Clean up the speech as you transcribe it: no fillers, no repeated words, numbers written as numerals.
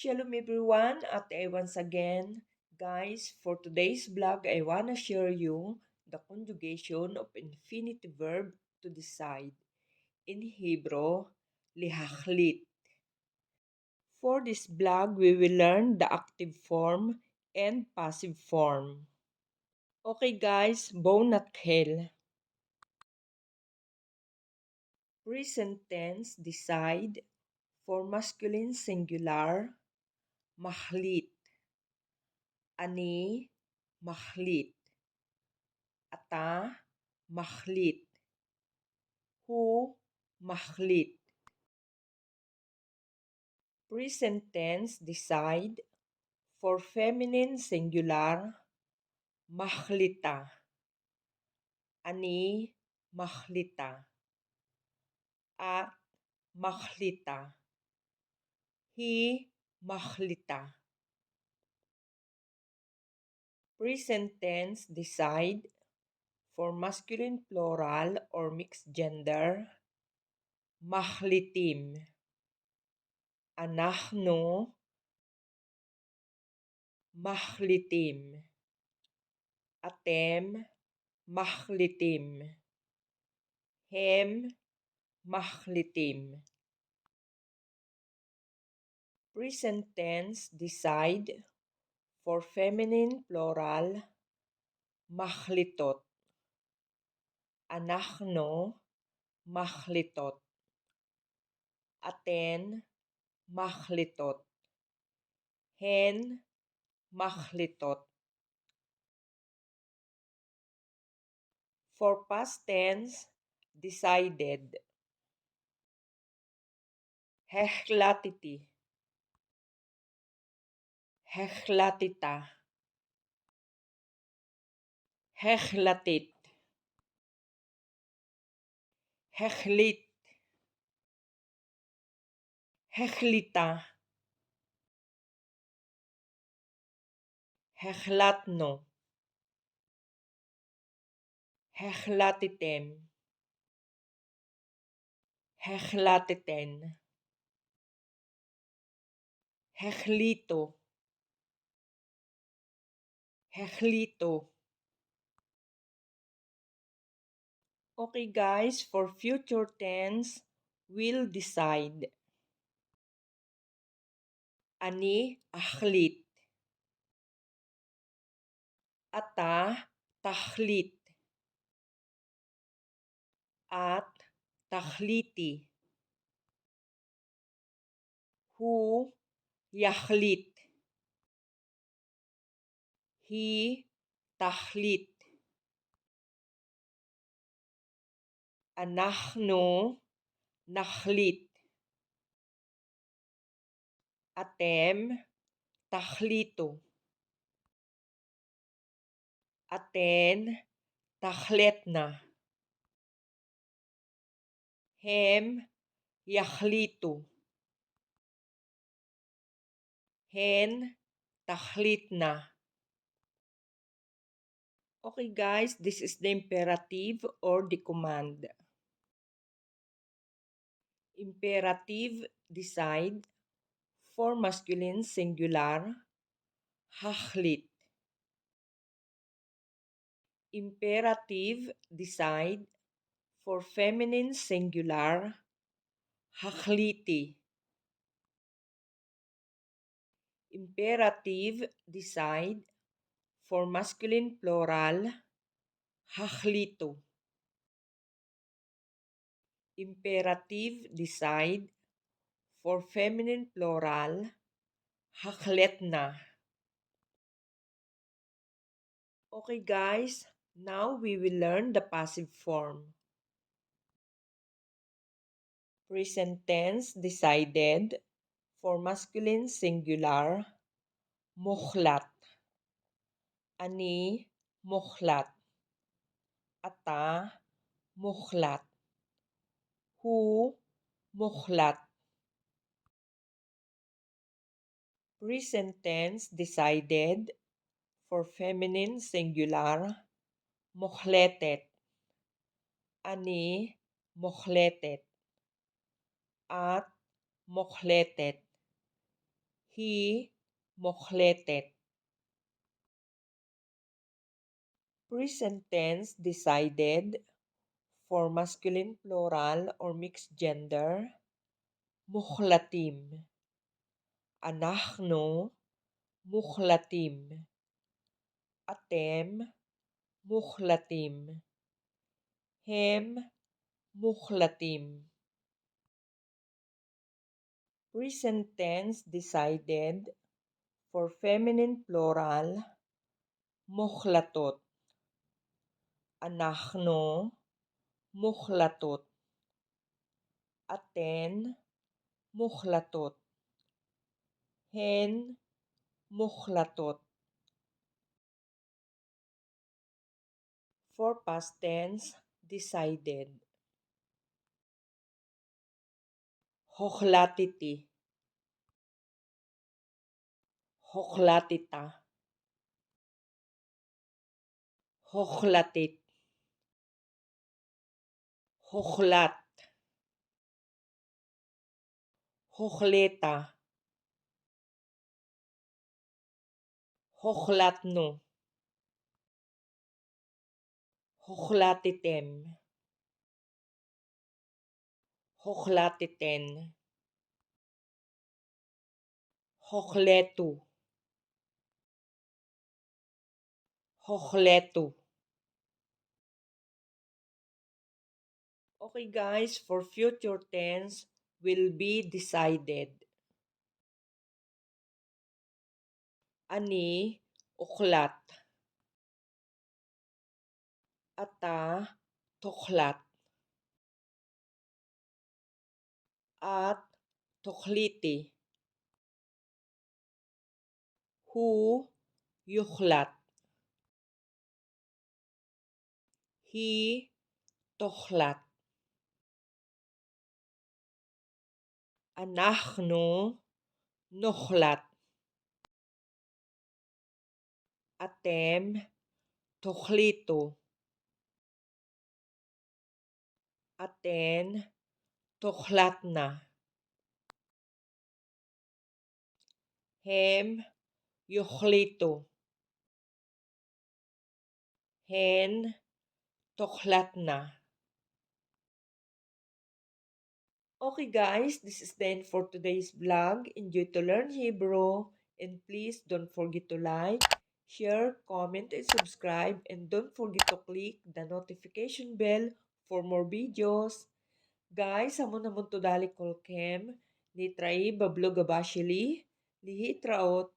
Shalom everyone, at once again, guys, for today's vlog, I wanna share you the conjugation of infinitive verb to decide. In Hebrew, lihachlit. For this vlog, we will learn the active form and passive form. Okay guys, בואו נתחיל. Present tense, decide. For masculine singular, מחליט. אני מחליט. אתה מחליט. הוא מחליט. Present tense, decide. For feminine singular, מחליטה. אני מחליטה. את מחליטה. היא מחליטה. Present tense, decide. For masculine plural or mixed gender, מחליטים. אנחנו מחליטים. אתם מחליטים. הם מחליטים. Present tense, decide. For feminine plural, מחליטות. אנחנו מחליטות. אתן מחליטות. הן מחליטות. For past tense, decided. החלטתי. החלטת. החלטית. החליט. החליטה. החלטנו. החלטתם. החלטתן. החליטו. החליטו. Okay guys, for future tense, will decide. אני אחליט. אתה תחליט. את תחליטי. הוא יחליט. היא תחליט. אנחנו נחליט. אתם תחליטו. אתן תחלטנה. הם יחליטו. הן תחליטנה. Okay guys, this is the imperative or the command. Imperative, decide. For masculine singular, החליט. Imperative, decide. For feminine singular, החליטי. Imperative, decide. For masculine plural, החליטו. Imperative, decide. For feminine plural, החלטנה. Okay guys, now we will learn the passive form. Present tense, decided. For masculine singular, מוחלט. אני מוחלט. אתה מוחלט. הוא מוחלט. Present tense, decided. For feminine singular, מוחלטת. אני מוחלטת. את מוחלטת. He mוחלטת. Present tense decided for masculine plural or mixed gender, מוחלטים. אנחנו מוחלטים. אתם מוחלטים. הם מוחלטים. Present tense decided for feminine plural, מוחלטות. אנחנו מוחלטות. אתן מוחלטות. הן מוחלטות. For past tense, decided. הוחלטתי. הוחלטת. הוחלטת. הוחלט. הוחלטה. הוחלטנו. הוחלטתם. הוחלטתן. הוחלטו. הוחלטו. Okay guys, for future tense will be decided. אני אוכלת. אתה תאכלת. את תאכליתי. הוא יוחלט. היא תאכלת. אנחנו נאכלת. אתם תאכליתו. אתן תאכלתנה. הם יאכליתו. הן תאכלתנה. Okay guys, this is the end for today's vlog. Enjoy to learn Hebrew and please don't forget to like, share, comment, and subscribe, and don't forget to click the notification bell for more videos. Guys, amo naman to dali kolkem, ni trai bablo gabashili, lihi traot,